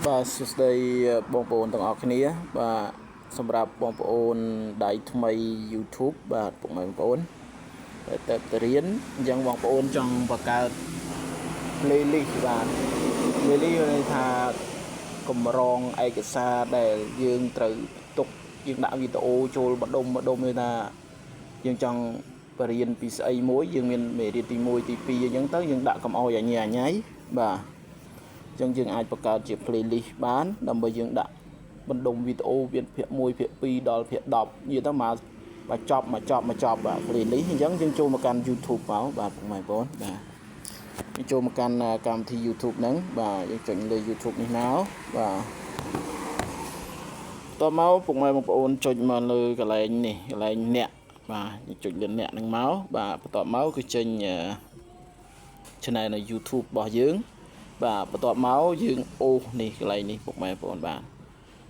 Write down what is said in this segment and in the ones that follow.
បាទសួស្តីបងប្អូនទាំងអស់គ្នាបាទសម្រាប់បងប្អូនដៃថ្មី YouTube បាទពុកម៉ែបងប្អូនទៅរៀនអញ្ចឹងបងប្អូនចង់បង្កើត playlist បាទ playlist ន័យថាកម្រងឯកសារដែលយើងត្រូវទុកយើងដាក់វីដេអូចូលម្ដុំន័យថាយើងចង់បរៀនពីស្អីមួយយើងមានមេរៀនទី1ទី2អញ្ចឹងទៅយើងដាក់កុំអោយញ៉ៃបាទអញ្ចឹងយើងអាចបង្កើតជា playlist បានដើម្បីយើងដាក់បណ្ដុំវីដេអូភាគ1ភាគ2ដល់ភាគ10និយាយទៅមកចប់បាទ playlist អញ្ចឹងយើងចូលមកកាន់ YouTube មកបាទពុកម៉ែបងប្អូនបាទយើងចូលមកកាន់កម្មវិធី YouTube ហ្នឹងបាទយើងចុចលើ YouTube នេះមកបាទតមកពុកម៉ែបងប្អូនចុចមកលើកន្លែងនេះកន្លែងអ្នកបាទយើងចុចលើអ្នកហ្នឹងមកបាទបន្ទាប់មកគឺចេញ channel នៅ YouTube របស់យើងបាទបន្ទាប់មកយើងអូសនេះកន្លែងនេះពុកម៉ែបងប្អូនបាទ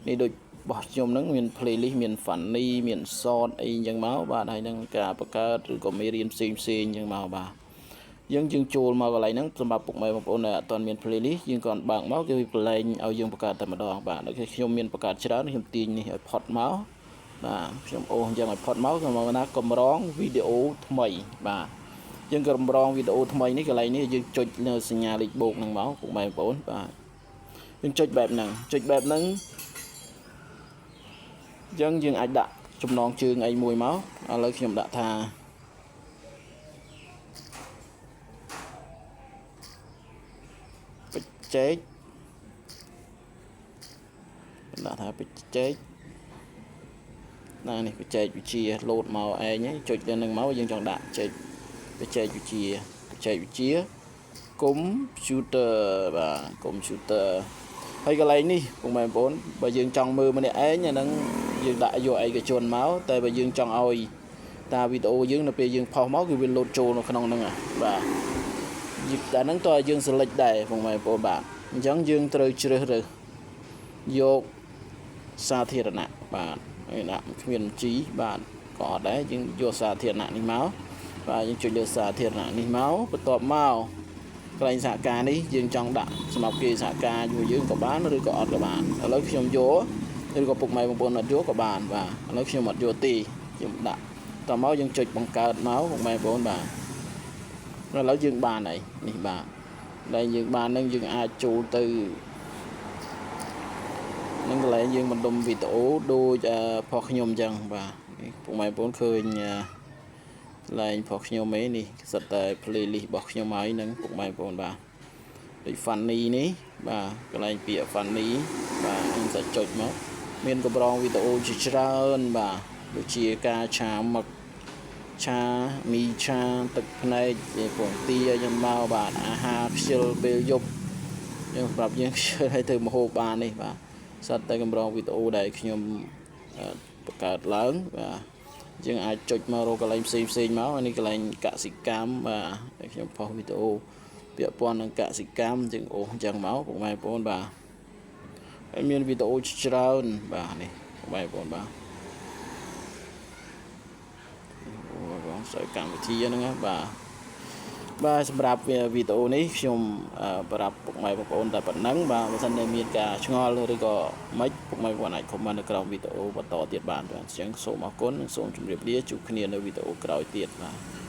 នេះដូចរបស់ខ្ញុំហ្នឹងមាន playlist មាន funny មាន short អីអញ្ចឹងមកបាទហើយនឹងការបង្កើតឬក៏មេរៀនផ្សេងអញ្ចឹងមកបាទយើងចូលមកកន្លែងហ្នឹងសម្រាប់ពុកម៉ែបងប្អូនដែលអត់ទាន់មាន playlist យើងក៏បើកមកគេវាប្រឡែងឲ្យយើងបង្កើតតែម្ដងបាទដូចខ្ញុំមានបង្កើតច្រើនខ្ញុំទាញនេះឲ្យផុតមកបាទខ្ញុំអូសអញ្ចឹងឲ្យផុតមកគឺមកណាកម្រងវីដេអូថ្មីបាទយើងកម្រងវីដេអូថ្មីនេះកន្លែងនេះយើងចុចនៅសញ្ញាលេខបូកហ្នឹងមកពុកម៉ែបងប្អូនបាទយើងចុចបែបហ្នឹងអញ្ចឹងយើងអាចដាក់ចំណងជើងអីមួយមកឥឡូវខ្ញុំដាក់ថាបច្ចេកដាក់ថាបច្ចេកណានេះបច្ចេកវិទ្យាលោតមកឯងចុចទៅនឹងមកយើងចង់ដាក់បច្ចេកវិទ្យាកុំព្យូទ័របាទកុំព្យូទ័រហើយកន្លែងនេះពុកម៉ែបងប្អូនបើយើងចង់មើលម្នាក់ឯងអាហ្នឹងយើងដាក់យកឯកជនមកតែបើយើងចង់ឲ្យតាវីដេអូយើងនៅពេលយើងផុសមកគឺវាលោតចូលនៅក្នុងហ្នឹងបាទតែហ្នឹងតើយើង select ដែរពុកម៉ែបងប្អូនបាទអញ្ចឹងយើងត្រូវជ្រើសរើសយកសាធារណៈបាទហើយដាក់គ្មានជីបាទក៏អត់ដែរយើងយកសាធារណៈនេះមកបាទយើងចុចលើសាធារណៈនេះមកបន្ទាប់មកកន្លែងសហការនេះយើងចង់ដាក់សម្រាប់គេសហការជាមួយយើងក៏បានឬក៏អត់ក៏បានឥឡូវខ្ញុំយកឬក៏ពុកម៉ែបងប្អូនអត់យកក៏បានបាទឥឡូវខ្ញុំអត់យកទេខ្ញុំដាក់តមកយើងចុចបង្កើតមកពុកម៉ែបងប្អូនបាទឥឡូវយើងបានហើយនេះបាទដែលយើងបាននឹងយើងអាចចូលទៅនឹងកន្លែងយើងបណ្ដុំវីដេអូដូចផងខ្ញុំអញ្ចឹងបាទពុកម៉ែបងប្អូនឃើញកន្លែងផងខ្ញុំឯនេះសិតតែ playlist របស់ខ្ញុំហើយនឹងពុកម៉ែបងប្អូនបាទដូច funny នេះបាទកន្លែងពាក្យ funny បាទខ្ញុំsẽចុចមកមានកម្រងវីដេអូជាច្រើនបាទដូចជាការឆាមឹកឆាមីឆាទឹកភ្នែកពងទាយ៉ាងមកបាទអាហារខ្ជិលពេលយប់យើងប្រាប់យើងខ្ជិលឲ្យទៅម្ហូបបាននេះបាទសិតតែកម្រងវីដេអូដែលខ្ញុំបង្កើតឡើងបាទយើងអាចចុចមករកកន្លែងផ្សេងមកនេះកន្លែងកសិកម្មបាទខ្ញុំផុសវីដេអូពាក់ព័ន្ធនឹងកសិកម្មយើងអូសអញ្ចឹងមកពុកម៉ែបងប្អូនបាទហើយមានវីដេអូច្រើនបាទនេះពុកម៉ែបងប្អូនបាទបងស្អីកម្មវិធីហ្នឹងបាទសម្រាប់វីដេអូនេះខ្ញុំប្រាប់ពុកម៉ែបងប្អូនតែប៉ុណ្ណឹងបាទបើសិនតែមានការឆ្ងល់ឬក៏មិនពុកម៉ែបងប្អូនអាចខមមិននៅក្រោមវីដេអូបន្តទៀតបានបាទអញ្ចឹងសូមអរគុណនិងសូមជម្រាបលាជួបគ្នានៅវីដេអូក្រោយទៀតបាទ